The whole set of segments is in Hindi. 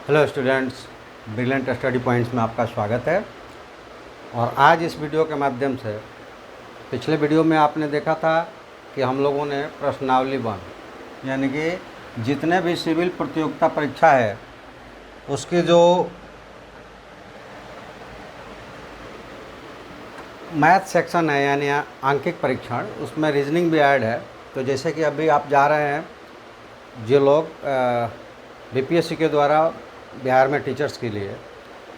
Hello students, brilliant study points में आपका स्वागत है। और आज इस वीडियो के माध्यम से, पिछले वीडियो में आपने देखा था कि हम लोगों ने प्रश्नावली 1 यानी कि जितने भी सिविल प्रतियोगिता परीक्षा है उसकी जो मैथ सेक्शन है यानी आंकिक परीक्षण, उसमें रीजनिंग भी ऐड है। तो जैसे कि अभी आप जा रहे हैं, जो लोग बीपीएससी के द्वारा बिहार में टीचर्स के लिए,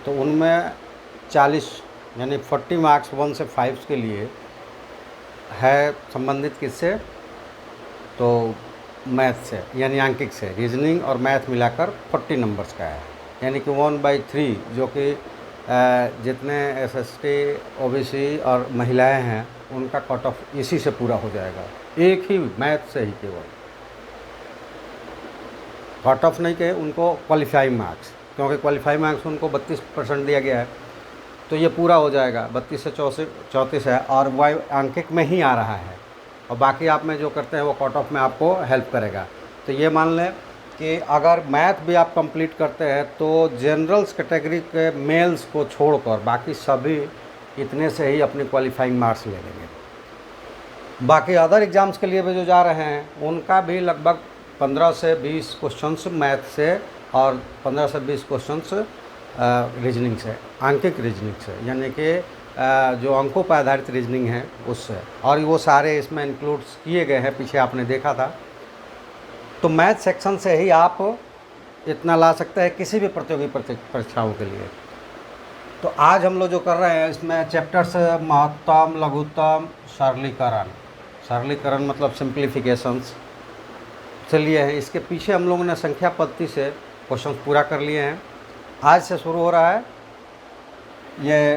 तो उनमें 40 यानी 40 मार्क्स 1 से 5 के लिए है संबंधित किससे, तो मैथ से यानी आंकिक से। रीजनिंग और मैथ मिलाकर 40 नंबर्स का है, यानी कि 1/3 जो कि जितने एसएसटी, ओबीसी और महिलाएं हैं उनका कट ऑफ इसी से पूरा हो जाएगा, एक ही मैथ से ही। केवल कट ऑफ नहीं कहे, उनको क्वालिफाइंग मार्क्स, क्योंकि क्वालिफाइंग मार्क्स उनको 32% दिया गया है, तो ये पूरा हो जाएगा। 32 से 34 है और वह आंकिक में ही आ रहा है, और बाकी आप में जो करते हैं वो कट ऑफ में आपको हेल्प करेगा। तो ये मान लें कि अगर मैथ भी आप कंप्लीट करते हैं तो जनरल्स कैटेगरी के मेल्स को छोड़कर बाकी सभी इतने से ही अपनी क्वालिफाइंग मार्क्स ले लेंगे। बाकी अदर एग्ज़ाम्स के लिए भी जो जा रहे हैं उनका भी लगभग 15 से 20 क्वेश्चंस मैथ से और 15 से 20 क्वेश्चंस रीजनिंग से, आंकिक रीजनिंग से, यानी कि जो अंकों पर आधारित रीजनिंग है उससे, और वो सारे इसमें इंक्लूड्स किए गए हैं, पीछे आपने देखा था। तो मैथ सेक्शन से ही आप इतना ला सकते हैं किसी भी प्रतियोगी परीक्षाओं के लिए। तो आज हम लोग जो कर रहे हैं इसमें चैप्टर्स महत्तम, लघुत्तम, सरलीकरण। सरलीकरण मतलब सिंप्लीफिकेशंस से लिए हैं। इसके पीछे हम लोगों ने संख्या पद्धति से क्वेश्चन पूरा कर लिए हैं। आज से शुरू हो रहा है ये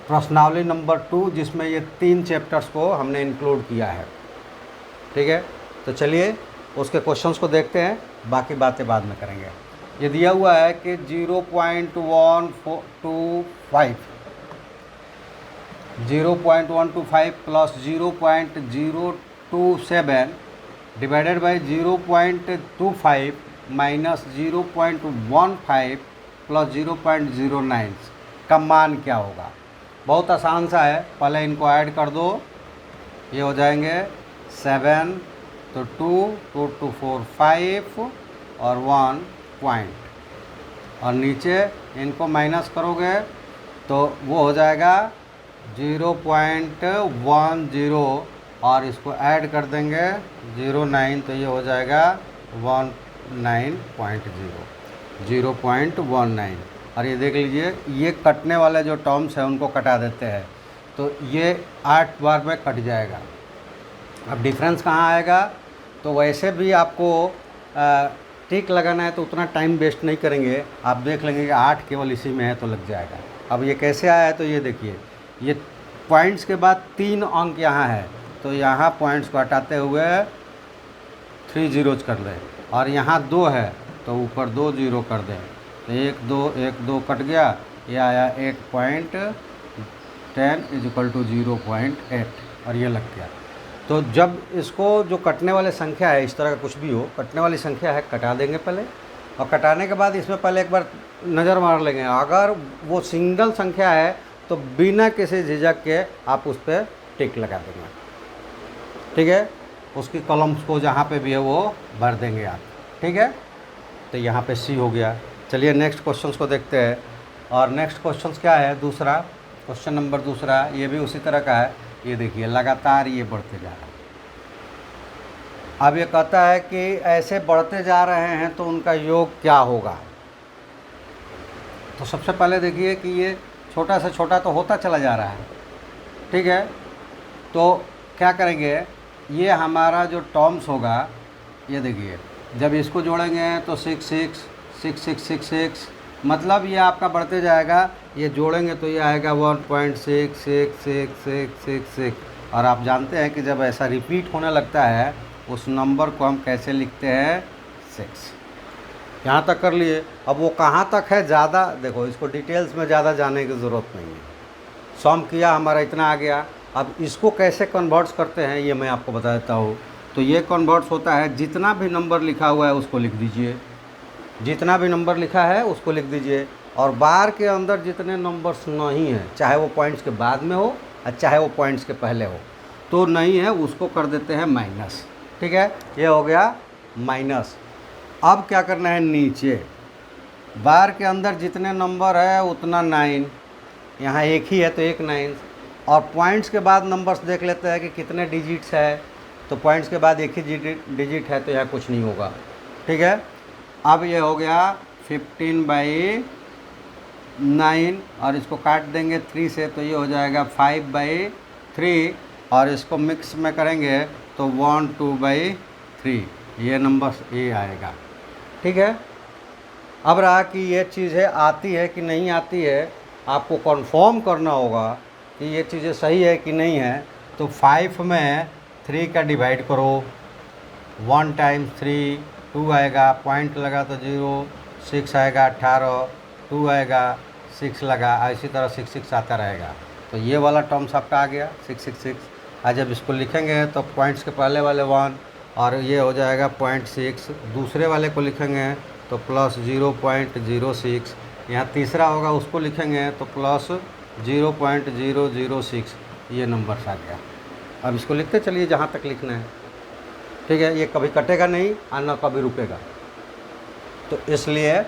प्रश्नावली नंबर 2, जिसमें ये 3 चैप्टर्स को हमने इंक्लूड किया है। ठीक है, तो चलिए उसके क्वेश्चंस को देखते हैं, बाकी बातें बाद में करेंगे। ये दिया हुआ है कि 0.125 plus 0.027 divided by 0.25 minus 0.15 plus 0.09 का मान क्या होगा। बहुत आसान सा है, पहले इनको ऐड कर दो, ये हो जाएंगे 7, तो 2, 2 2 4 5 और 1 पॉइंट, और नीचे इनको माइनस करोगे तो वो हो जाएगा 0.10, और इसको ऐड कर देंगे 0.9, तो ये हो जाएगा 0.19। और ये देख लीजिए, ये कटने वाले जो टर्म्स हैं उनको कटा देते हैं, तो ये 8 बार में कट जाएगा। अब डिफरेंस कहाँ आएगा, तो वैसे भी आपको टिक लगाना है तो उतना टाइम वेस्ट नहीं करेंगे, आप देख लेंगे कि 8 केवल इसी में है तो लग जाएगा। अब ये कैसे आया है, तो ये देखिए, ये पॉइंट्स के बाद 3 अंक यहाँ है, तो यहाँ पॉइंट्स को हटाते हुए 3 जीरोज कर दें, और यहाँ 2 है तो ऊपर 2 जीरो कर दें, तो 1 2 कट गया, ये आया 8.10 = 0.8, और ये लग गया। तो जब इसको जो कटने वाले संख्या है, इस तरह का कुछ भी हो, कटने वाली संख्या है, कटा देंगे पहले, और कटाने के बाद इसमें पहले एक बार नज़र मार लेंगे। अगर वो सिंगल संख्या है तो बिना किसी झिझक के आप उस पर टिक लगा देंगे। ठीक है, उसकी कॉलम्स को जहाँ पे भी है वो भर देंगे आप। ठीक है, तो यहाँ पे सी हो गया। चलिए नेक्स्ट क्वेश्चंस को देखते हैं। और नेक्स्ट क्वेश्चंस क्या है, दूसरा क्वेश्चन नंबर दूसरा, ये भी उसी तरह का है। ये देखिए, लगातार ये बढ़ते जा रहा है। अब ये कहता है कि ऐसे बढ़ते जा रहे हैं तो उनका योग क्या होगा। तो सबसे पहले देखिए कि ये छोटा से छोटा तो होता चला जा रहा है। ठीक है, तो क्या करेंगे, ये हमारा जो टर्म्स होगा, ये देखिए, जब इसको जोड़ेंगे तो 6 6 6 6 6 6, मतलब ये आपका बढ़ते जाएगा। ये जोड़ेंगे तो ये आएगा 1.666666। और आप जानते हैं कि जब ऐसा रिपीट होने लगता है उस नंबर को हम कैसे लिखते हैं, 6। यहाँ तक कर लिए। अब वो कहाँ तक है, ज़्यादा देखो, इसको डिटेल्स में ज़्यादा जाने की ज़रूरत नहीं है। सम किया, हमारा इतना आ गया। अब इसको कैसे कन्वर्ट्स करते हैं ये मैं आपको बता देता हूँ। तो ये कन्वर्ट्स होता है, जितना भी नंबर लिखा हुआ है उसको लिख दीजिए। जितना भी नंबर लिखा है उसको लिख दीजिए, और बार के अंदर जितने नंबर्स नहीं हैं, चाहे वो पॉइंट्स के बाद में हो और चाहे वो पॉइंट्स के पहले हो, तो नहीं है उसको कर देते हैं माइनस। ठीक है, ये हो गया माइनस। अब क्या करना है, नीचे बार के अंदर जितने नंबर है उतना 9, यहाँ एक ही है तो एक 9, और पॉइंट्स के बाद नंबर्स देख लेते हैं कि कितने डिजिट्स है, तो पॉइंट्स के बाद एक ही डिजिट है तो यहाँ कुछ नहीं होगा। ठीक है, अब ये हो गया 15/9, और इसको काट देंगे 3 से तो ये हो जाएगा 5/3, और इसको मिक्स में करेंगे तो 1 2/3, ये नंबर ये आएगा। ठीक है, अब रहा कि ये चीज़ें आती है कि नहीं आती है, आपको कंफर्म करना होगा कि ये चीज़ें सही है कि नहीं है। तो 5 में 3 का डिवाइड करो, 1 टाइम्स 3 2 आएगा, पॉइंट लगा तो 0, 6 आएगा 18, 2 आएगा 6 लगा, इसी तरह 6 6 आता रहेगा। तो ये वाला टर्म्स आपका आ गया 666। आज जब इसको लिखेंगे तो पॉइंट्स के पहले वाले 1, और ये हो जाएगा 0.6, दूसरे वाले को लिखेंगे तो +0.06, यहाँ तीसरा होगा उसको लिखेंगे तो +0.006, ये नंबर आ गया। अब इसको लिखते चलिए जहाँ तक लिखना है। ठीक है, ये कभी कटेगा नहीं और ना कभी रुकेगा। तो इसलिए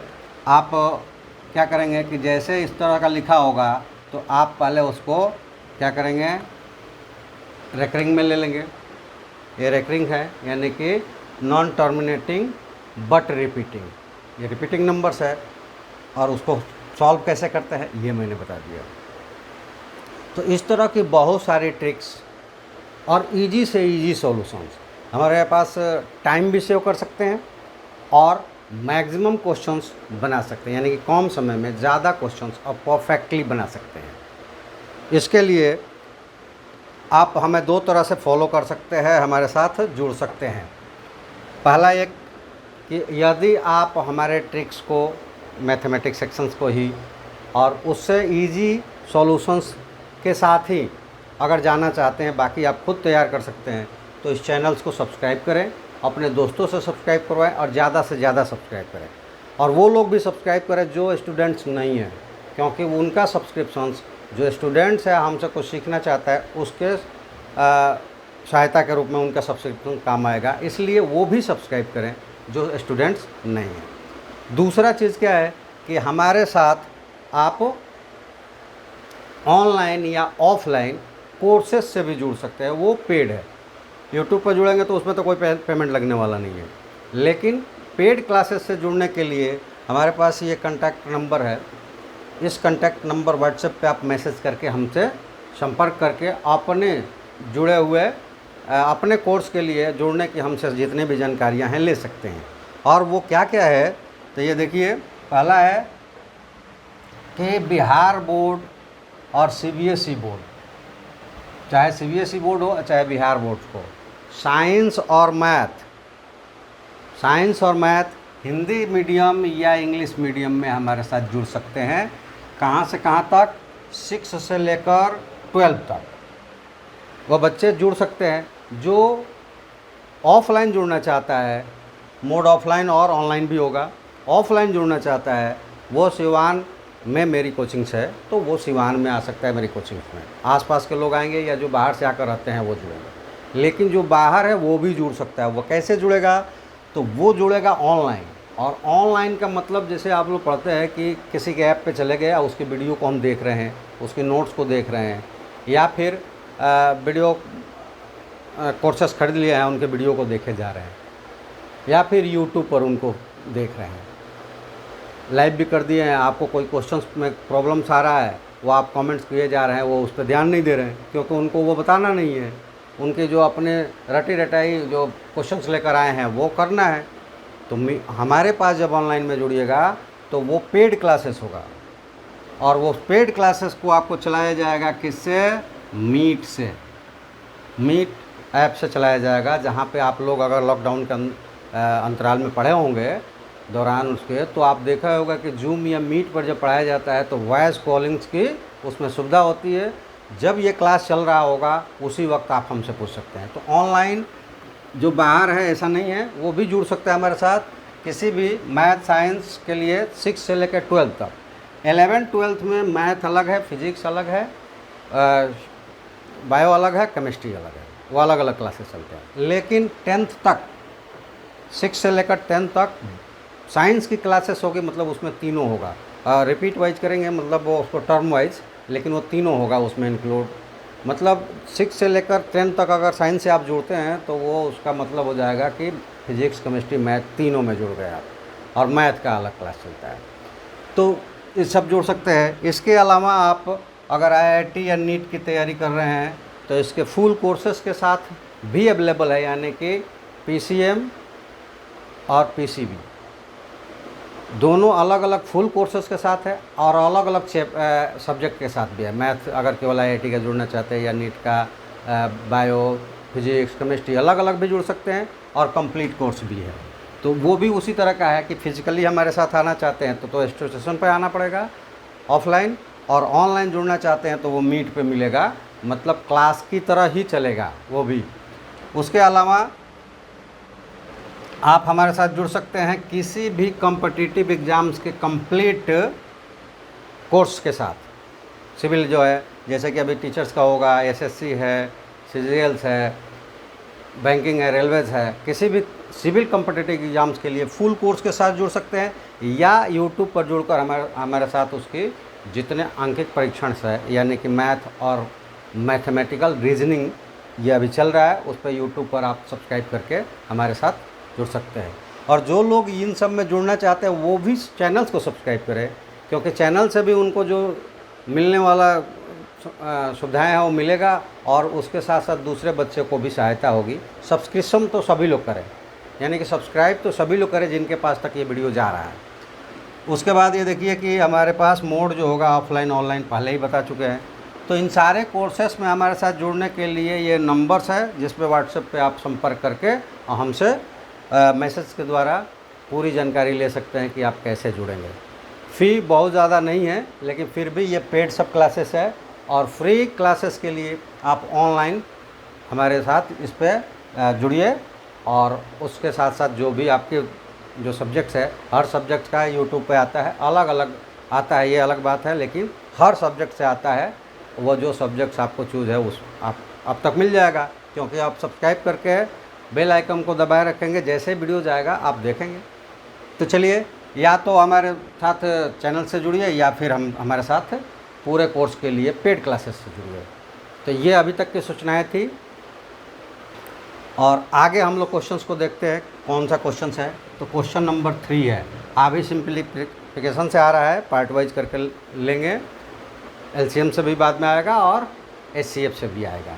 आप क्या करेंगे कि जैसे इस तरह का लिखा होगा तो आप पहले उसको क्या करेंगे, रेकरिंग में ले लेंगे। ये रेकरिंग है, यानी कि नॉन टर्मिनेटिंग बट रिपीटिंग, ये रिपीटिंग नंबर्स है। और उसको सॉल्व कैसे करते हैं ये मैंने बता दिया। तो इस तरह की बहुत सारी ट्रिक्स और इजी से इजी सॉल्यूशंस हमारे पास, टाइम भी सेव कर सकते हैं और मैक्सिमम क्वेश्चंस बना सकते हैं, यानी कि कम समय में ज़्यादा क्वेश्चंस और परफेक्टली बना सकते हैं। इसके लिए आप हमें 2 तरह से फॉलो कर सकते हैं, हमारे साथ जुड़ सकते हैं। पहला एक कि यदि आप हमारे ट्रिक्स को, मैथमेटिक्स सेक्शंस को ही और उससे इजी सॉल्यूशंस के साथ ही अगर जाना चाहते हैं, बाकी आप खुद तैयार कर सकते हैं, तो इस चैनल्स को सब्सक्राइब करें, अपने दोस्तों से सब्सक्राइब करवाएं और ज़्यादा से ज़्यादा सब्सक्राइब करें। और वो लोग भी सब्सक्राइब करें जो स्टूडेंट्स नहीं हैं, क्योंकि उनका सब्सक्रिप्शंस, जो स्टूडेंट्स है हमसे कुछ सीखना चाहता है उसके सहायता के रूप में उनका सब्सक्रिप्शन काम आएगा, इसलिए वो भी सब्सक्राइब करें जो स्टूडेंट्स नहीं हैं। दूसरा चीज़ क्या है कि हमारे साथ आप ऑनलाइन या ऑफलाइन कोर्सेज से भी जुड़ सकते हैं, वो पेड है। यूट्यूब पर जुड़ेंगे तो उसमें तो कोई पेमेंट लगने वाला नहीं है, लेकिन पेड क्लासेस से जुड़ने के लिए हमारे पास ये कॉन्टैक्ट नंबर है। इस कॉन्टैक्ट नंबर व्हाट्सएप पे आप मैसेज करके हमसे संपर्क करके अपने जुड़े हुए अपने कोर्स के लिए जुड़ने की हमसे जितनी भी जानकारियां हैं ले सकते हैं। और वो क्या क्या है, तो ये देखिए, पहला है कि बिहार बोर्ड और सीबीएसई बोर्ड, चाहे सीबीएसई बोर्ड हो चाहे बिहार बोर्ड हो, साइंस और मैथ हिंदी मीडियम या इंग्लिश मीडियम में हमारे साथ जुड़ सकते हैं। कहाँ से कहाँ तक, 6 से लेकर 12 तक वो बच्चे जुड़ सकते हैं। जो ऑफलाइन जुड़ना चाहता है, मोड ऑफलाइन और ऑनलाइन भी होगा, ऑफलाइन जुड़ना चाहता है वो सिवान में मेरी कोचिंग्स है, तो वो सिवान में आ सकता है मेरी कोचिंग्स में। आसपास के लोग आएंगे या जो बाहर से आकर रहते हैं वो जुड़ेंगे, लेकिन जो बाहर है वो भी जुड़ सकता है। वो कैसे जुड़ेगा, तो वो जुड़ेगा ऑनलाइन। और ऑनलाइन का मतलब जैसे आप लोग पढ़ते हैं कि किसी के ऐप पे चले गए, उसकी वीडियो को हम देख रहे हैं, उसके नोट्स को देख रहे हैं, या फिर वीडियो कोर्सेस खरीद लिए हैं उनके वीडियो को देखे जा रहे हैं, या फिर यूट्यूब पर उनको देख रहे हैं, लाइव भी कर दिए हैं। आपको कोई क्वेश्चंस में प्रॉब्लम्स आ रहा है, वो आप कमेंट्स किए जा रहे हैं, वो उस पर ध्यान नहीं दे रहे हैं क्योंकि उनको वो बताना नहीं है। उनके जो अपने रटी रटाई जो क्वेश्चंस लेकर आए हैं वो करना है। तो हमारे पास जब ऑनलाइन में जुड़िएगा तो वो पेड क्लासेस होगा, और वो पेड क्लासेस को आपको चलाया जाएगा किससे, मीट से, मीट ऐप से चलाया जाएगा। जहाँ पे आप लोग अगर लॉकडाउन के अंतराल में पढ़े होंगे दौरान उसके, तो आप देखा होगा कि जूम या मीट पर जब पढ़ाया जाता है तो वॉइस कॉलिंग्स की उसमें सुविधा होती है। जब ये क्लास चल रहा होगा उसी वक्त आप हमसे पूछ सकते हैं। तो ऑनलाइन जो बाहर है ऐसा नहीं है, वो भी जुड़ सकता है हमारे साथ, किसी भी मैथ साइंस के लिए 6 से लेकर 12 तक। 11-12 में मैथ अलग है, फिजिक्स अलग है, बायो अलग है, केमिस्ट्री अलग है, वो अलग अलग क्लासेस चलते हैं। लेकिन 10th तक, 6 से लेकर 10 तक साइंस की क्लासेस होगी, मतलब उसमें तीनों होगा। रिपीट वाइज करेंगे मतलब वो उसको टर्म वाइज, लेकिन वो तीनों होगा उसमें इंक्लूड। मतलब 6 से लेकर 10 तक अगर साइंस से आप जुड़ते हैं तो वो उसका मतलब हो जाएगा कि फिजिक्स, केमिस्ट्री, मैथ तीनों में जुड़ गए आप, और मैथ का अलग क्लास चलता है, तो ये सब जुड़ सकते हैं। इसके अलावा आप अगर IIT या नीट की तैयारी कर रहे हैं तो इसके फुल कोर्सेज़ के साथ भी अवेलेबल है, यानी कि PCM और PCB दोनों अलग अलग फुल कोर्सेज़ के साथ है, और अलग अलग सब्जेक्ट के साथ भी है। मैथ अगर केवल IIT का जुड़ना चाहते हैं, या नीट का बायो, फिजिक्स, केमिस्ट्री अलग अलग भी जुड़ सकते हैं, और कंप्लीट कोर्स भी है। तो वो भी उसी तरह का है कि फिजिकली हमारे साथ आना चाहते हैं तो स्टेशन पर आना पड़ेगा ऑफलाइन, और ऑनलाइन जुड़ना चाहते हैं तो वो मीट पे मिलेगा, मतलब क्लास की तरह ही चलेगा वो भी। उसके अलावा आप हमारे साथ जुड़ सकते हैं किसी भी कॉम्पिटिटिव एग्ज़ाम्स के कंप्लीट कोर्स के साथ। सिविल जो है, जैसे कि अभी टीचर्स का होगा, SSC है, CGLs है, बैंकिंग है, रेलवेज़ है, किसी भी सिविल कॉम्पिटिटिव एग्ज़ाम्स के लिए फुल कोर्स के साथ जुड़ सकते हैं, या यूट्यूब पर जुड़कर हमारे साथ उसकी जितने अंकित परीक्षण है, यानी कि मैथ और मैथमेटिकल रीजनिंग ये अभी चल रहा है, उस पर यूट्यूब पर आप सब्सक्राइब करके हमारे साथ जुड़ सकते हैं। और जो लोग इन सब में जुड़ना चाहते हैं वो भी चैनल्स को सब्सक्राइब करें, क्योंकि चैनल से भी उनको जो मिलने वाला सुविधाएं हैं वो मिलेगा, और उसके साथ साथ दूसरे बच्चे को भी सहायता होगी। सब्सक्रिप्शन तो सभी लोग करें, यानी कि सब्सक्राइब तो सभी लोग करें जिनके पास तक ये वीडियो जा रहा है। उसके बाद ये देखिए कि हमारे पास मोड जो होगा ऑफलाइन ऑनलाइन पहले ही बता चुके हैं। तो इन सारे कोर्सेस में हमारे साथ जुड़ने के लिए ये नंबर्स है, जिस पे व्हाट्सएप पे आप संपर्क करके हमसे मैसेज के द्वारा पूरी जानकारी ले सकते हैं कि आप कैसे जुड़ेंगे। फ़ी बहुत ज़्यादा नहीं है, लेकिन फिर भी ये पेड सब क्लासेस है, और फ्री क्लासेस के लिए आप ऑनलाइन हमारे साथ इस पर जुड़िए। और उसके साथ साथ जो भी आपके जो सब्जेक्ट्स है, हर सब्जेक्ट का यूट्यूब पे आता है, अलग अलग आता है, ये अलग बात है, लेकिन हर सब्जेक्ट से आता है। वो जो सब्जेक्ट्स आपको चूज़ है उस आप तक मिल जाएगा, क्योंकि आप सब्सक्राइब करके बेल आइकन को दबाए रखेंगे, जैसे वीडियो जाएगा आप देखेंगे। तो चलिए, या तो हमारे साथ चैनल से जुड़िए, या फिर हमारे साथ पूरे कोर्स के लिए पेड क्लासेस से जुड़िए। तो ये अभी तक की सूचनाएँ थी, और आगे हम लोग क्वेश्चंस को देखते हैं कौन सा क्वेश्चन है। तो क्वेश्चन नंबर 3 है, अभी सिंप्लीफिकेशन से आ रहा है, पार्ट वाइज करके लेंगे। LCM से भी बाद में आएगा और HCF से भी आएगा।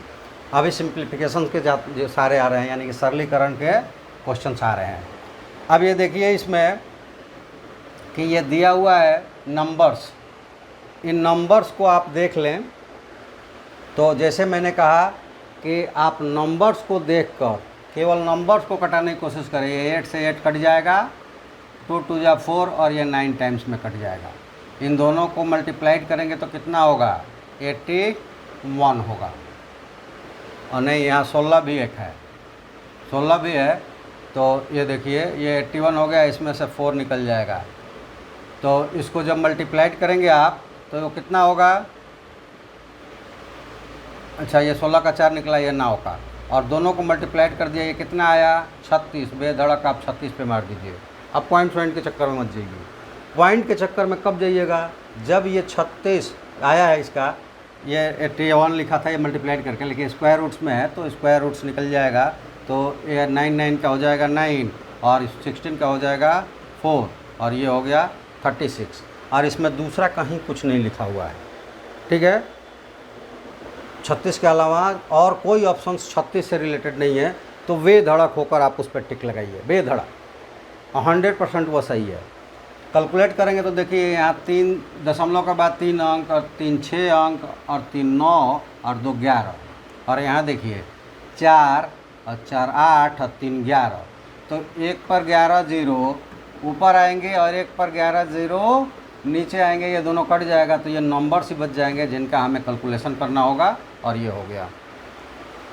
अभी सिंप्लीफिकेशन के जो सारे आ रहे हैं, यानी कि सरलीकरण के क्वेश्चंस आ रहे हैं। अब ये देखिए इसमें कि ये दिया हुआ है नंबर्स, इन नंबर्स को आप देख लें। तो जैसे मैंने कहा कि आप नंबर्स को देखकर केवल नंबर्स को कटाने की कोशिश करें। ये 8 से 8 कट जाएगा, 2 2 जा 4, और ये 9 टाइम्स में कट जाएगा। इन दोनों को मल्टीप्लाइड करेंगे तो कितना होगा, 81 होगा। और नहीं, यहाँ 16 भी एक है, 16 भी है। तो ये देखिए ये 81 हो गया, इसमें से 4 निकल जाएगा। तो इसको जब मल्टीप्लाइड करेंगे आप तो कितना होगा, अच्छा ये 16 का 4 निकला, ये 9 का, और दोनों को मल्टीप्लाइड कर दिया, ये कितना आया 36। बेधड़क आप 36 पे मार दीजिए। अब पॉइंट के चक्कर में मत जाइए। पॉइंट के चक्कर में कब जाइएगा, जब ये 36 आया है, इसका ये 81 लिखा था ये मल्टीप्लाइड करके, लेकिन स्क्वायर रूट्स में है तो स्क्वायर रूट्स निकल जाएगा। तो ये 9 का हो जाएगा 9, और 16 का हो जाएगा 4, और ये हो गया 36। और इसमें दूसरा कहीं कुछ नहीं लिखा हुआ है, ठीक है। 36 के अलावा और कोई ऑप्शन 36 से रिलेटेड नहीं है। तो बेधड़क होकर आप उस पर टिक लगाइए, बेधड़क 100% वो सही है। कैलकुलेट करेंगे तो देखिए यहाँ 3 दशमलव के बाद 3 अंक, और 3 6 अंक, और 3 9, और 2 11, और यहाँ देखिए 4 और 4 8 और 3 11। तो 1 पर 11 0 ऊपर आएंगे, और 1 पर 11 0 नीचे आएंगे, ये दोनों कट जाएगा। तो ये नंबर्स ही बच जाएंगे जिनका हमें कैलकुलेशन करना होगा, और ये हो गया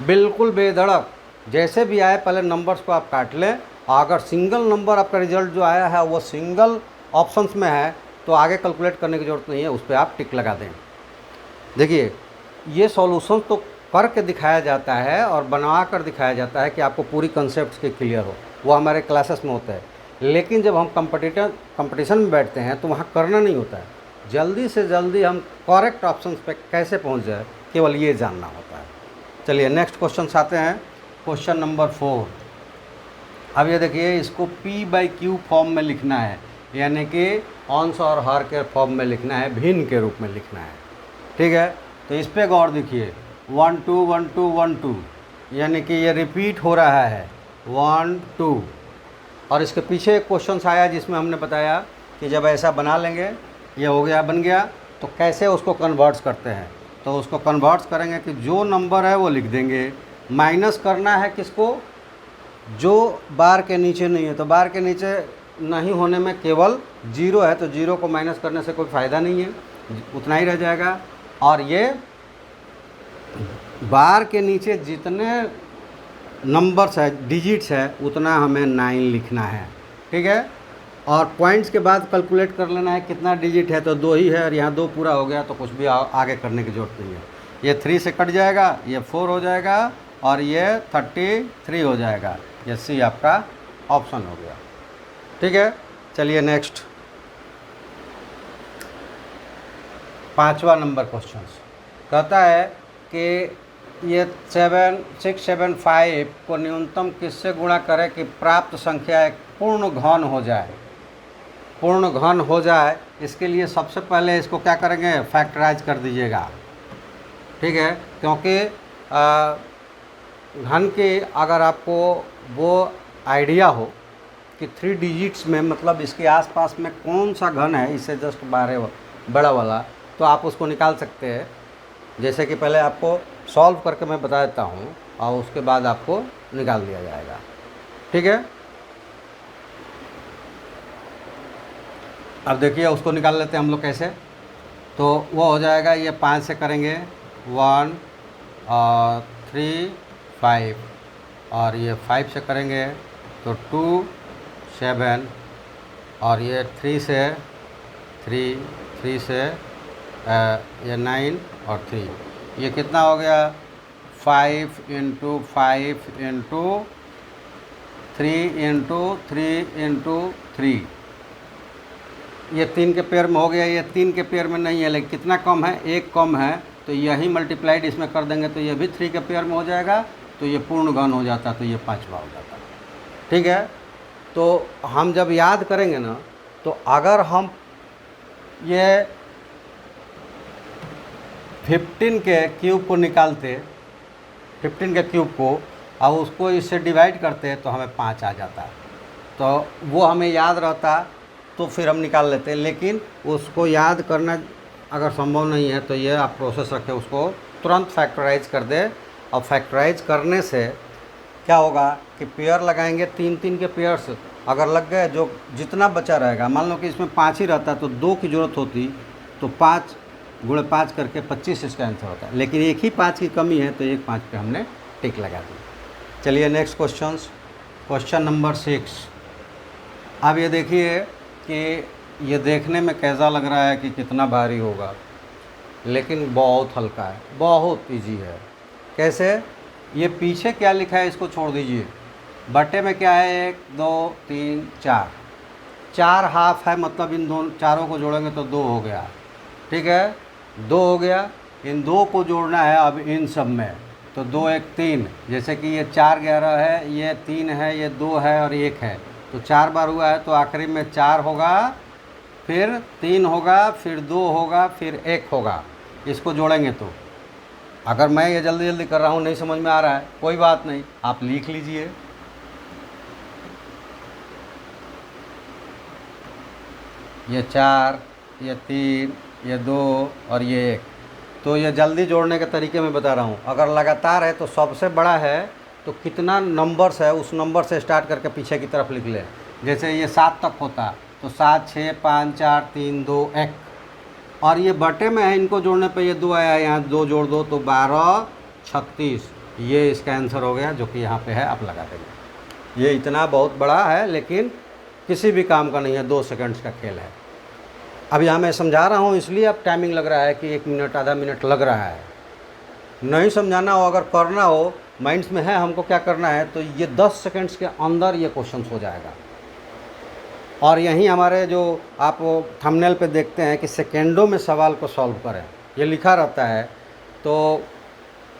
बिल्कुल बेधड़क। जैसे भी आए पहले नंबर्स को आप काट लें, अगर सिंगल नंबर आपका रिजल्ट जो आया है वो सिंगल ऑप्शंस में है तो आगे कैलकुलेट करने की ज़रूरत नहीं है, उस पर आप टिक लगा दें। देखिए ये सॉल्यूशन तो करके दिखाया जाता है और बनवा कर दिखाया जाता है कि आपको पूरी कंसेप्ट के क्लियर हो, वो हमारे क्लासेस में होता है। लेकिन जब हम कंपटीशन में बैठते हैं तो वहाँ करना नहीं होता है, जल्दी से जल्दी हम करेक्ट ऑप्शन पे कैसे पहुँच जाए केवल ये जानना होता है। चलिए नेक्स्ट क्वेश्चन आते हैं, क्वेश्चन नंबर 4। अब ये देखिए इसको P/Q फॉर्म में लिखना है, यानी कि ऑन्स और हर के फॉर्म में लिखना है, भिन्न के रूप में लिखना है। ठीक है, तो इस पर गौर देखिए 1 2 1 2 1 2, यानी कि ये रिपीट हो रहा है 1 2। और इसके पीछे एक क्वेश्चन आया जिसमें हमने बताया कि जब ऐसा बना लेंगे, ये हो गया बन गया, तो कैसे उसको कन्वर्ट्स करते हैं। तो उसको कन्वर्ट्स करेंगे कि जो नंबर है वो लिख देंगे, माइनस करना है किसको, जो बार के नीचे नहीं है। तो बार के नीचे नहीं होने में केवल 0 है, तो 0 को माइनस करने से कोई फ़ायदा नहीं है, उतना ही रह जाएगा। और ये बार के नीचे जितने नंबर्स है, डिजिट्स है, उतना हमें 9 लिखना है। ठीक है, और पॉइंट्स के बाद कैलकुलेट कर लेना है कितना डिजिट है, तो 2 ही है और यहाँ 2 पूरा हो गया, तो कुछ भी आगे करने की ज़रूरत नहीं है। ये 3 से कट जाएगा, ये 4 हो जाएगा और ये 33 हो जाएगा। ये सी आपका ऑप्शन हो गया। ठीक है, चलिए नेक्स्ट 5वां नंबर क्वेश्चन कहता है कि ये 675 को न्यूनतम किससे गुणा करें कि प्राप्त संख्या एक पूर्ण घन हो जाए। पूर्ण घन हो जाए, इसके लिए सबसे पहले इसको क्या करेंगे, फैक्टराइज कर दीजिएगा। ठीक है, क्योंकि घन के अगर आपको वो आइडिया हो कि 3 डिजिट्स में मतलब इसके आसपास में कौन सा घन है, इससे जस्ट बड़ा वाला, तो आप उसको निकाल सकते हैं। जैसे कि पहले आपको सॉल्व करके मैं बता देता हूँ और उसके बाद आपको निकाल दिया जाएगा। ठीक है, अब देखिए उसको निकाल लेते हैं हम लोग कैसे। तो वो हो जाएगा, ये 5 से करेंगे 1 और 3 5, और ये 5 से करेंगे तो 2 7, और ये 3 से 3 से ये 9 और 3, ये कितना हो गया 5 × 5 × 3 × 3 × 3, ये 3 के पेयर में हो गया। ये 3 के पेयर में नहीं है, लेकिन कितना कम है, 1 कम है, तो यही मल्टीप्लाइड इसमें कर देंगे तो ये भी 3 के पेयर में हो जाएगा, तो ये पूर्ण घन हो जाता, तो ये 5वां हो जाता। ठीक है, तो हम जब याद करेंगे ना, तो अगर हम ये 15 के क्यूब को निकालते, 15 के क्यूब को, और उसको इससे डिवाइड करते तो हमें 5 आ जाता, तो वो हमें याद रहता तो फिर हम निकाल लेते। लेकिन उसको याद करना अगर संभव नहीं है तो ये आप प्रोसेस रखें, उसको तुरंत फैक्टराइज कर दे। और फैक्टराइज करने से क्या होगा कि पेयर लगाएंगे, 3 के पेयर्स अगर लग गए, जो जितना बचा रहेगा, मान लो कि इसमें 5 ही रहता तो 2 की ज़रूरत होती, तो 5 × 5 करके 25 इसका आंसर होता है। लेकिन एक ही 5 की कमी है, तो एक 5 पे हमने टिक लगा दी। चलिए नेक्स्ट क्वेश्चन नंबर 6। अब ये देखिए कि ये देखने में कैसा लग रहा है कि कितना भारी होगा, लेकिन बहुत हल्का है, बहुत इजी है। कैसे, ये पीछे क्या लिखा है इसको छोड़ दीजिए, बटे में क्या है 1 2 3 4, 4 हाफ है, मतलब इन दोनों चारों को जोड़ेंगे तो 2 हो गया। ठीक है, 2 हो गया, इन 2 को जोड़ना है अब इन सब में, तो 2 1 3, जैसे कि ये 4 11 है, ये 3 है, ये 2 है और 1 है, तो 4 बार हुआ है, तो आखिरी में 4 होगा, फिर 3 होगा, फिर 2 होगा, फिर 1 होगा। इसको जोड़ेंगे तो, अगर मैं ये जल्दी जल्दी कर रहा हूँ, नहीं समझ में आ रहा है, कोई बात नहीं, आप लिख लीजिए। ये 4, ये 3, ये 2 और ये 1, तो ये जल्दी जोड़ने के तरीके में बता रहा हूँ। अगर लगातार है तो सबसे बड़ा है, तो कितना नंबर्स है उस नंबर से स्टार्ट करके पीछे की तरफ लिख लें। जैसे ये 7 तक होता तो 7 6 5 4 3 2 1, और ये बटे में है, इनको जोड़ने पे ये 2 आया, यहाँ 2 जोड़ दो तो 12 36, ये इसका आंसर हो गया, जो कि यहाँ पे है, आप लगा देंगे। ये इतना बहुत बड़ा है लेकिन किसी भी काम का नहीं है, 2 सेकंड्स का खेल है। अब यहाँ मैं समझा रहा हूँ इसलिए अब टाइमिंग लग रहा है कि 1 मिनट आधा मिनट लग रहा है। नहीं समझाना हो, अगर करना हो, माइंड्स में है हमको क्या करना है, तो ये 10 सेकंड्स के अंदर ये क्वेश्चन हो जाएगा। और यहीं हमारे जो आप थंबनेल पे देखते हैं कि सेकेंडों में सवाल को सॉल्व करें, ये लिखा रहता है। तो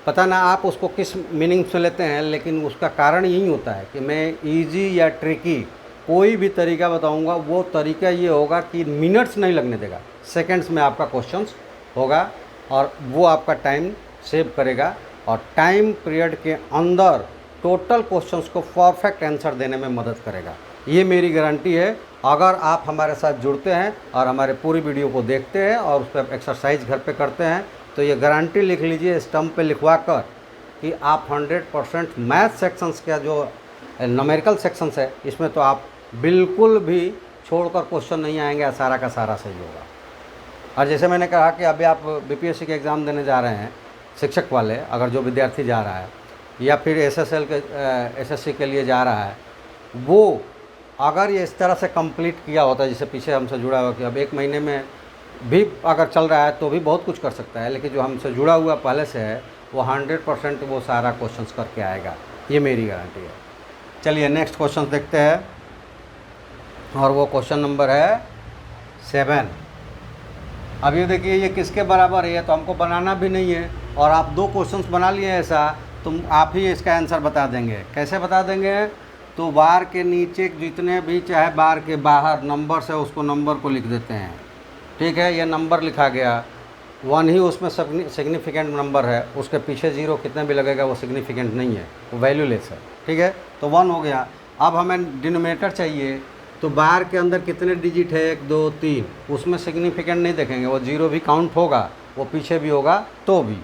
पता ना आप उसको किस मीनिंग से लेते हैं, लेकिन उसका कारण यही होता है कि मैं इजी या ट्रिकी कोई भी तरीका बताऊंगा, वो तरीका ये होगा कि मिनट्स नहीं लगने देगा, सेकंड्स में आपका क्वेश्चंस होगा और वो आपका टाइम सेव करेगा और टाइम पीरियड के अंदर टोटल क्वेश्चंस को परफेक्ट आंसर देने में मदद करेगा। ये मेरी गारंटी है। अगर आप हमारे साथ जुड़ते हैं और हमारे पूरी वीडियो को देखते हैं और उस पर एक्सरसाइज घर पे करते हैं, तो ये गारंटी लिख लीजिए स्टम्प पे लिखवा कर कि आप 100% मैथ सेक्शंस का जो न्यूमेरिकल सेक्शंस है इसमें तो आप बिल्कुल भी छोड़कर क्वेश्चन नहीं आएंगे, सारा का सारा सही होगा। और जैसे मैंने कहा कि अभी आप बीपीएससी के एग्ज़ाम देने जा रहे हैं, शिक्षक वाले, अगर जो विद्यार्थी जा रहा है या फिर एसएससी के लिए जा रहा है, वो अगर ये इस तरह से कंप्लीट किया होता है, जैसे पीछे हमसे जुड़ा हुआ कि अब 1 महीने में भी अगर चल रहा है तो भी बहुत कुछ कर सकता है, लेकिन जो हमसे जुड़ा हुआ पहले से है वो 100% वो सारा क्वेश्चंस करके आएगा, ये मेरी गारंटी है। चलिए नेक्स्ट क्वेश्चन देखते हैं और वो क्वेश्चन नंबर है 7। अब ये देखिए ये किसके बराबर है, तो हमको बनाना भी नहीं है और आप 2 क्वेश्चंस बना लिए ऐसा, तुम आप ही इसका आंसर बता देंगे। कैसे बता देंगे, तो बार के नीचे जितने भी चाहे बार के बाहर नंबर से उसको नंबर को लिख देते हैं। ठीक है, ये नंबर लिखा गया, 1 ही उसमें सिग्निफिकेंट नंबर है, उसके पीछे 0 कितने भी लगेगा वो सिग्निफिकेंट नहीं है, वो वैल्यूलेस है। ठीक है, तो 1 हो गया। अब हमें डिनोमिनेटर चाहिए, तो बार के अंदर कितने डिजिट है, 1 2 3, उसमें सिग्निफिकेंट नहीं देखेंगे, वो 0 भी काउंट होगा, वो पीछे भी होगा तो भी।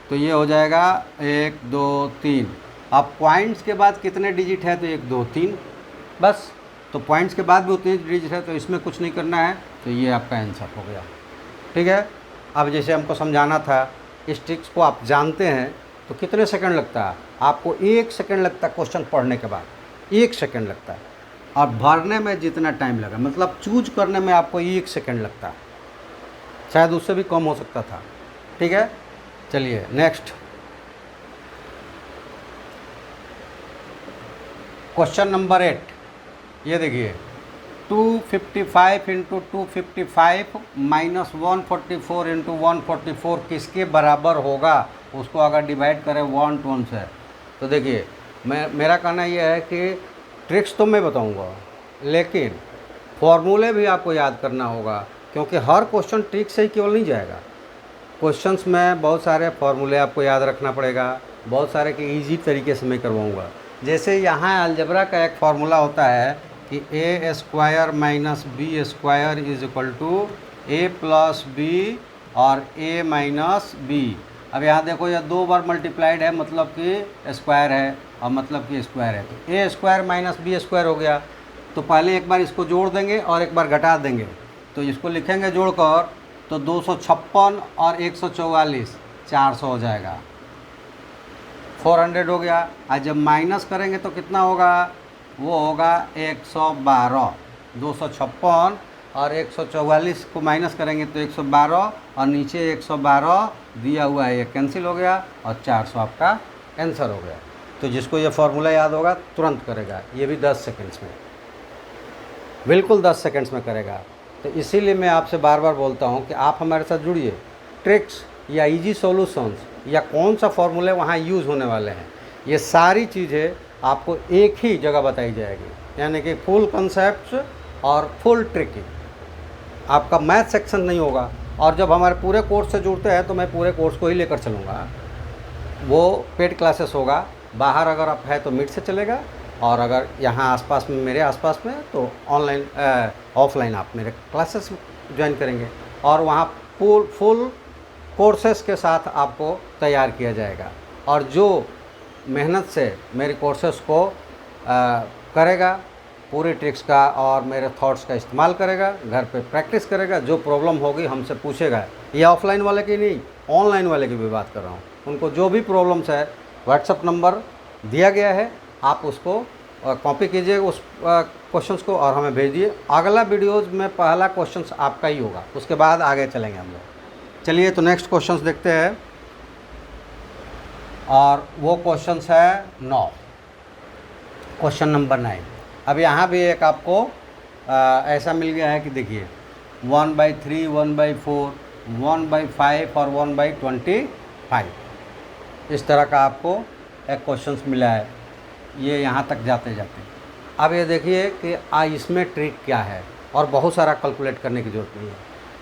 तो ये हो जाएगा 1 2 3। अब पॉइंट्स के बाद कितने डिजिट है, तो 1 2 3 बस। तो पॉइंट्स के बाद भी उतने डिजिट है, तो इसमें कुछ नहीं करना है, तो ये आपका आंसर हो गया। ठीक है, अब जैसे हमको समझाना था, इस ट्रिक्स को आप जानते हैं तो कितने सेकंड लगता है आपको, 1 सेकंड लगता है क्वेश्चन पढ़ने के बाद, 1 सेकंड लगता है, और भरने में जितना टाइम लगा, मतलब चूज करने में आपको 1 सेकंड लगता है, शायद उससे भी कम हो सकता था। ठीक है, चलिए नेक्स्ट क्वेश्चन नंबर 8। ये देखिए 255 इंटू 255 माइनस 144 इंटू 144 किसके बराबर होगा, उसको अगर डिवाइड करें 1 to 1 से। तो देखिए मेरा कहना यह है कि ट्रिक्स तो मैं बताऊंगा, लेकिन फॉर्मूले भी आपको याद करना होगा, क्योंकि हर क्वेश्चन ट्रिक से ही केवल नहीं जाएगा। क्वेश्चंस में बहुत सारे फार्मूले आपको याद रखना पड़ेगा, बहुत सारे के इजी तरीके से मैं करवाऊँगा। जैसे यहाँ अलजेब्रा का एक फार्मूला होता है कि a square minus b square is equal to a plus b और a माइनस बी। अब यहाँ देखो यह 2 बार मल्टीप्लाइड है, मतलब कि स्क्वायर है और मतलब कि स्क्वायर है, तो a square minus b square हो गया। तो पहले एक बार इसको जोड़ देंगे और एक बार घटा देंगे, तो इसको लिखेंगे जोड़कर, तो 256 और 144 400 हो जाएगा, 400 हो गया। आज जब माइनस करेंगे तो कितना होगा, वो होगा 112। 256 और 144 को माइनस करेंगे तो 112 और नीचे 112 दिया हुआ है, ये कैंसिल हो गया और 400 आपका आंसर हो गया। तो जिसको ये फार्मूला याद होगा तुरंत करेगा, ये भी 10 सेकंड्स में, बिल्कुल 10 सेकंड्स में करेगा। तो इसीलिए मैं आपसे बार बार बोलता हूँ कि आप हमारे साथ जुड़िए। ट्रिक्स या इजी सॉल्यूशंस या कौन सा फॉर्मूले वहाँ यूज़ होने वाले हैं, ये सारी चीज़ें आपको एक ही जगह बताई जाएगी, यानी कि फुल कंसेप्ट और फुल ट्रिकिंग। आपका मैथ सेक्शन नहीं होगा। और जब हमारे पूरे कोर्स से जुड़ते हैं तो मैं पूरे कोर्स को ही लेकर चलूँगा, वो पेड क्लासेस होगा। बाहर अगर आप है तो मिड से चलेगा, और अगर यहाँ आसपास में, मेरे आसपास में, तो ऑनलाइन ऑफलाइन आप मेरे क्लासेस ज्वाइन करेंगे और वहाँ फुल कोर्सेस के साथ आपको तैयार किया जाएगा। और जो मेहनत से मेरे कोर्सेस को करेगा, पूरी ट्रिक्स का और मेरे थॉट्स का इस्तेमाल करेगा, घर पे प्रैक्टिस करेगा, जो प्रॉब्लम होगी हमसे पूछेगा। ये ऑफलाइन वाले की नहीं, ऑनलाइन वाले की भी बात कर रहा हूँ। उनको जो भी प्रॉब्लम्स है, व्हाट्सएप नंबर दिया गया है, आप उसको कॉपी कीजिए उस क्वेश्चंस को और हमें भेजिए। अगला वीडियोज़ में पहला क्वेश्चंस आपका ही होगा, उसके बाद आगे चलेंगे हम लोग। चलिए तो नेक्स्ट क्वेश्चंस देखते हैं, और वो क्वेश्चंस है 9, क्वेश्चन नंबर 9। अब यहाँ भी एक आपको ऐसा मिल गया है कि देखिए 1/3, 1/4, 1/5 और 1/25, इस तरह का आपको एक क्वेश्चंस मिला है, ये यहाँ तक जाते जाते। अब ये देखिए कि इसमें ट्रिक क्या है, और बहुत सारा कैलकुलेट करने की ज़रूरत नहीं है।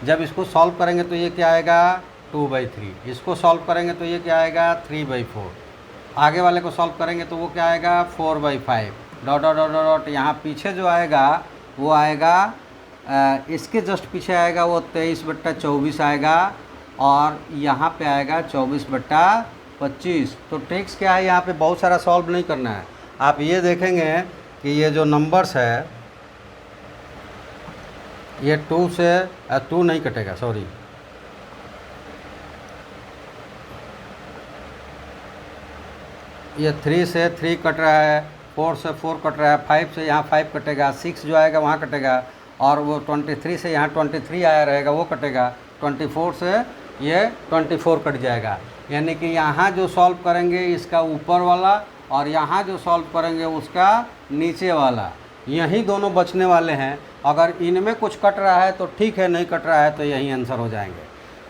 जब इसको सॉल्व करेंगे तो ये क्या आएगा 2/3, इसको सॉल्व करेंगे तो ये क्या आएगा 3/4, आगे वाले को सॉल्व करेंगे तो वो क्या आएगा 4/5, डॉट डॉट डॉट डॉट। यहाँ पीछे जो आएगा वो आएगा इसके जस्ट पीछे आएगा वो 23/24 आएगा, और यहाँ पे आएगा 24/25। तो ट्रिक्स क्या है, यहाँ पे बहुत सारा सॉल्व नहीं करना है। आप ये देखेंगे कि ये जो नंबर्स है ये 2 से 2 नहीं कटेगा, सॉरी, ये 3 से 3 कट रहा है, 4 से 4 कट रहा है, 5 से यहाँ 5 कटेगा, 6 जो आएगा वहाँ कटेगा, और वो 23 से यहाँ 23 आया रहेगा वो कटेगा, 24 से ये 24 कट जाएगा। यानी कि यहाँ जो सॉल्व करेंगे इसका ऊपर वाला, और यहाँ जो सॉल्व करेंगे उसका नीचे वाला, यही दोनों बचने वाले हैं। अगर इनमें कुछ कट रहा है तो ठीक है, नहीं कट रहा है तो यही आंसर हो जाएंगे।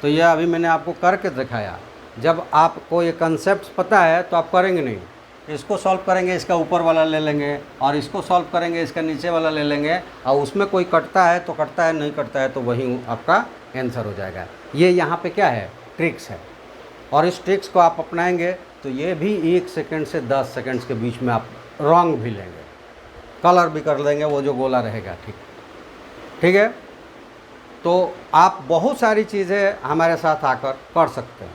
तो ये अभी मैंने आपको करके दिखाया। जब आपको ये कंसेप्ट पता है तो आप करेंगे नहीं, इसको सॉल्व करेंगे इसका ऊपर वाला ले लेंगे, और इसको सॉल्व करेंगे इसका नीचे वाला ले लेंगे, और उसमें कोई कटता है तो कटता है, नहीं कटता है तो वही आपका आंसर हो जाएगा। ये यहाँ पे क्या है, ट्रिक्स है, और इस ट्रिक्स को आप अपनाएंगे तो ये भी 1 सेकंड से 10 सेकंड्स के बीच में आप रॉन्ग भी लेंगे, कलर भी कर लेंगे, वो जो गोला रहेगा। ठीक है, तो आप बहुत सारी चीज़ें हमारे साथ आकर कर सकते हैं।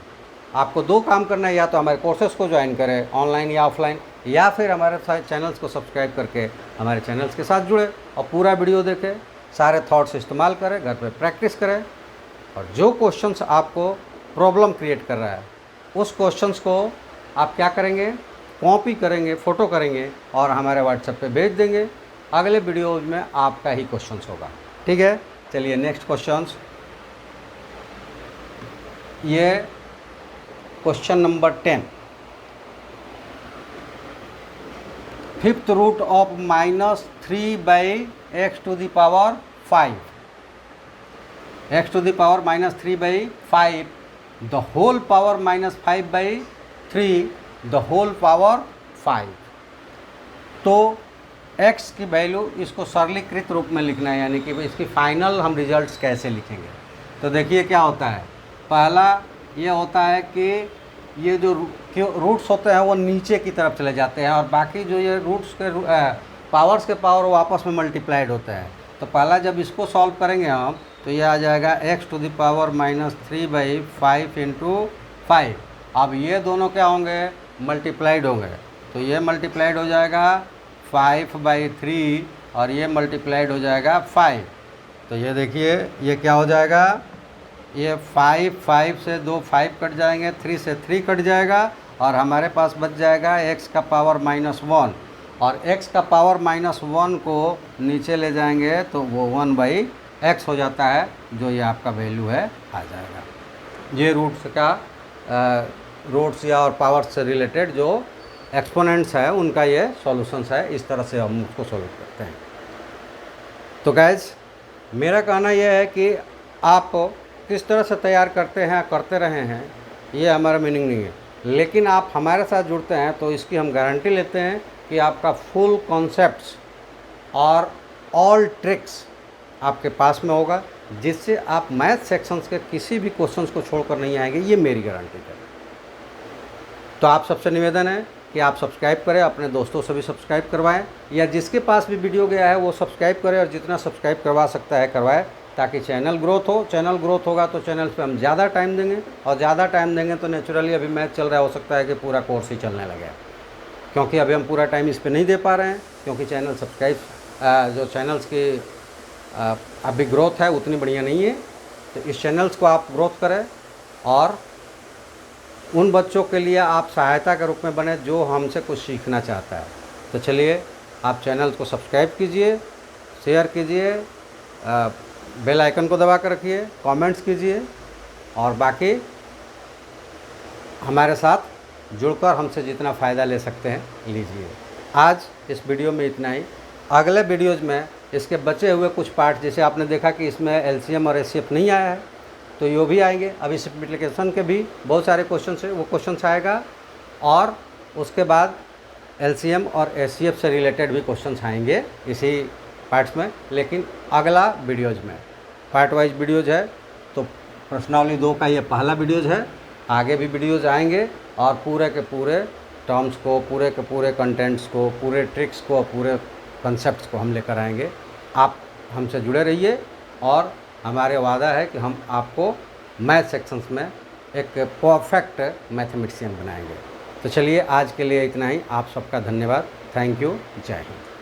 आपको 2 काम करना है, या तो हमारे कोर्सेज को ज्वाइन करें ऑनलाइन या ऑफलाइन, या फिर हमारे चैनल्स को सब्सक्राइब करके हमारे चैनल्स के साथ जुड़े और पूरा वीडियो देखें, सारे थॉट्स इस्तेमाल करें, घर पे प्रैक्टिस करें, और जो क्वेश्चंस आपको प्रॉब्लम क्रिएट कर रहा है उस क्वेश्चंस को आप क्या करेंगे, कॉपी करेंगे, फ़ोटो करेंगे और हमारे व्हाट्सएप पे भेज देंगे। अगले वीडियोज़ में आपका ही क्वेश्चंस होगा। ठीक है, चलिए नेक्स्ट क्वेश्चंस, ये question number 10, 5th root of -3/x⁵, x⁻³ the whole power -5/3 the whole power 5। तो x की वैल्यू इसको सरलीकृत रूप में लिखना है, यानी कि इसकी फाइनल हम रिजल्ट्स कैसे लिखेंगे। तो देखिए क्या होता है, पहला ये होता है कि ये जो रूट्स होते हैं वो नीचे की तरफ चले जाते हैं, और बाकी जो ये रूट्स के पावर्स के पावर वो आपस में मल्टीप्लाइड होते हैं। तो पहला जब इसको सॉल्व करेंगे हम तो ये आ जाएगा x⁻³ × 5। अब ये दोनों क्या होंगे, मल्टीप्लाइड होंगे, तो ये मल्टीप्लाइड हो जाएगा 5/3 और ये मल्टीप्लाइड हो जाएगा 5। तो ये देखिए ये क्या हो जाएगा, ये 5 से 2 5 कट जाएंगे, 3 से 3 कट जाएगा, और हमारे पास बच जाएगा x⁻⁻1, और x⁻⁻1 को नीचे ले जाएंगे तो वो 1/x हो जाता है, जो ये आपका वैल्यू है आ जाएगा। ये रूट्स का रूट्स या और पावर्स से रिलेटेड जो एक्सपोनेंट्स है उनका ये सॉल्यूशंस है, इस तरह से हम उसको सॉल्व करते हैं। तो गाइज मेरा कहना यह है कि आप किस तरह से तैयार करते हैं, करते रहे हैं, ये हमारा मीनिंग नहीं है, लेकिन आप हमारे साथ जुड़ते हैं तो इसकी हम गारंटी लेते हैं कि आपका फुल कॉन्सेप्ट्स और ऑल ट्रिक्स आपके पास में होगा, जिससे आप मैथ सेक्शंस के किसी भी क्वेश्चंस को छोड़कर नहीं आएंगे, ये मेरी गारंटी है। तो आप सबसे निवेदन है कि आप सब्सक्राइब करें, अपने दोस्तों से भी सब्सक्राइब करवाएं, या जिसके पास भी वीडियो गया है वो सब्सक्राइब करें, और जितना सब्सक्राइब करवा सकता है करवाए, ताकि चैनल ग्रोथ हो। चैनल ग्रोथ होगा तो चैनल पे हम ज़्यादा टाइम देंगे, और ज़्यादा टाइम देंगे तो नेचुरली अभी मैथ चल रहा है, हो सकता है कि पूरा कोर्स ही चलने लगे, क्योंकि अभी हम पूरा टाइम इस पर नहीं दे पा रहे हैं, क्योंकि चैनल सब्सक्राइब जो चैनल्स की अभी ग्रोथ है उतनी बढ़िया नहीं है। तो इस चैनल्स को आप ग्रोथ करें, और उन बच्चों के लिए आप सहायता के रूप में बने जो हमसे कुछ सीखना चाहता है। तो चलिए आप चैनल को सब्सक्राइब कीजिए, शेयर कीजिए, बेल आइकन को दबा कर रखिए, कमेंट्स कीजिए और बाकी हमारे साथ जुड़कर हमसे जितना फ़ायदा ले सकते हैं लीजिए। आज इस वीडियो में इतना ही। अगले वीडियोज़ में इसके बचे हुए कुछ पार्ट, जैसे आपने देखा कि इसमें एलसीएम और एचसीएफ नहीं आया है, तो ये भी आएंगे। अभी सिंप्लीफिकेशन के भी बहुत सारे क्वेश्चन है, वो क्वेश्चन आएगा और उसके बाद एलसीएम और एचसीएफ से रिलेटेड भी क्वेश्चन आएंगे इसी पार्ट्स में, लेकिन अगला वीडियोज़ में पार्ट वाइज वीडियोज़ है। तो प्रश्नावली 2 का ये पहला वीडियोज़ है। आगे भी वीडियोज़ आएंगे और पूरे के पूरे टर्म्स को, पूरे के पूरे कंटेंट्स को, पूरे ट्रिक्स को, पूरे कंसेप्ट्स को हम लेकर आएंगे। आप हमसे जुड़े रहिए और हमारे वादा है कि हम आपको मैथ सेक्शंस में एक परफेक्ट मैथमेटिशियन बनाएंगे। तो चलिए आज के लिए इतना ही। आप सबका धन्यवाद। Thank you. जय हिंद।